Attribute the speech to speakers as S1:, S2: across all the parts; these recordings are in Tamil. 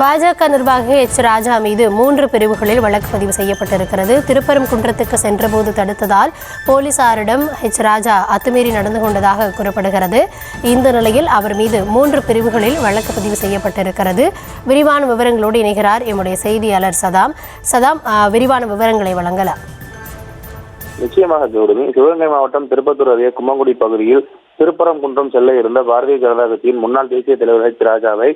S1: பாஜக நிர்வாகி ராஜா மீது 3 பிரிவுகளில் வழக்கு பதிவு செய்யப்பட்டிருக்கிறது. திருப்பரங்குன்றத்துக்கு சென்றபோது தடுத்ததால் போலீசாரிடம் ராஜா அத்துமீறி நடந்து கொண்டதாக கூறப்படுகிறது. இந்த நிலையில் அவர் மீது 3 பிரிவுகளில் வழக்கு பதிவு செய்யப்பட்டிருக்கிறது. விரிவான விவரங்களோடு இணைகிறார் எம்முடைய செய்தியாளர் சதாம். விரிவான விவரங்களை வழங்கலாம்.
S2: நிச்சயமாக ஜோடுமி. சிவகங்கை மாவட்டம் திருப்பத்தூர் அருகே கும்மங்குடி பகுதியில் திருப்பரங்குன்றம் செல்ல இருந்த பாரதிய ஜனதா கட்சியின் முன்னாள் தேசிய தலைவர் ராஜாவை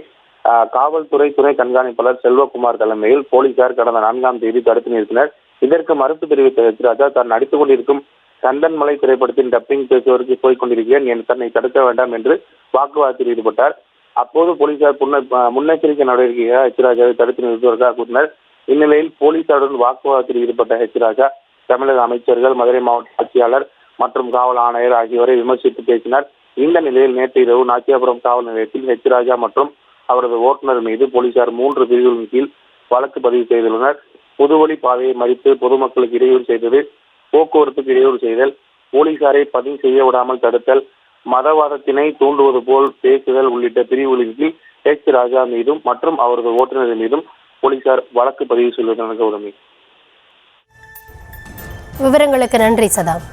S2: காவல்துறை துணை கண்காணிப்பாளர் செல்வகுமார் தலைமையில் போலீசார் கடந்த 4ஆம் தேதி தடுத்து நிறுத்தினர். இதற்கு மறுப்பு தெரிவித்த ராஜா தான் நடித்துக் கொண்டிருக்கும் கந்தன்மலை திரைப்படத்தின் டப்பிங் பேசுவதற்கு போய்க் கொண்டிருக்கிறேன், தன்னை தடுக்க வேண்டாம் என்று வாக்குவாதத்தில் ஈடுபட்டார். அப்போது போலீசார் முன்னெச்சரிக்கை நடவடிக்கையாக ராஜாவை தடுத்து நிறுத்துவதற்காக கூறினர். இந்நிலையில் போலீசாருடன் வாக்குவாதத்தில் ஈடுபட்ட ராஜா தமிழக அமைச்சர்கள், மதுரை மாவட்ட ஆட்சியாளர் மற்றும் காவல் ஆணையர் ஆகியோரை விமர்சித்து பேசினார். இந்த நிலையில் நேற்று இரவு நாச்சியாபுரம் காவல் நிலையத்தில் ராஜா மற்றும் அவரது ஓட்டுநர் மீது போலீசார் 3 பிரிவுகளின் கீழ் வழக்கு பதிவு செய்துள்ளனர். பொதுவழி பாதையை மறித்து பொதுமக்களுக்கு இடையூறு செய்தது, போக்குவரத்துக்கு இடையூறு செய்தல், போலீசாரை பதிவு செய்ய விடாமல் தடுத்தல், மதவாதத்தினை தூண்டுவது போல் பேசுதல் உள்ளிட்ட பிரிவுகளின் கீழ் ராஜா மீதும் மற்றும் அவரது ஓட்டுநர் மீதும் போலீசார் வழக்கு பதிவு செய்துள்ளனர்.
S1: விவரங்களுக்கு நன்றி சதாம்.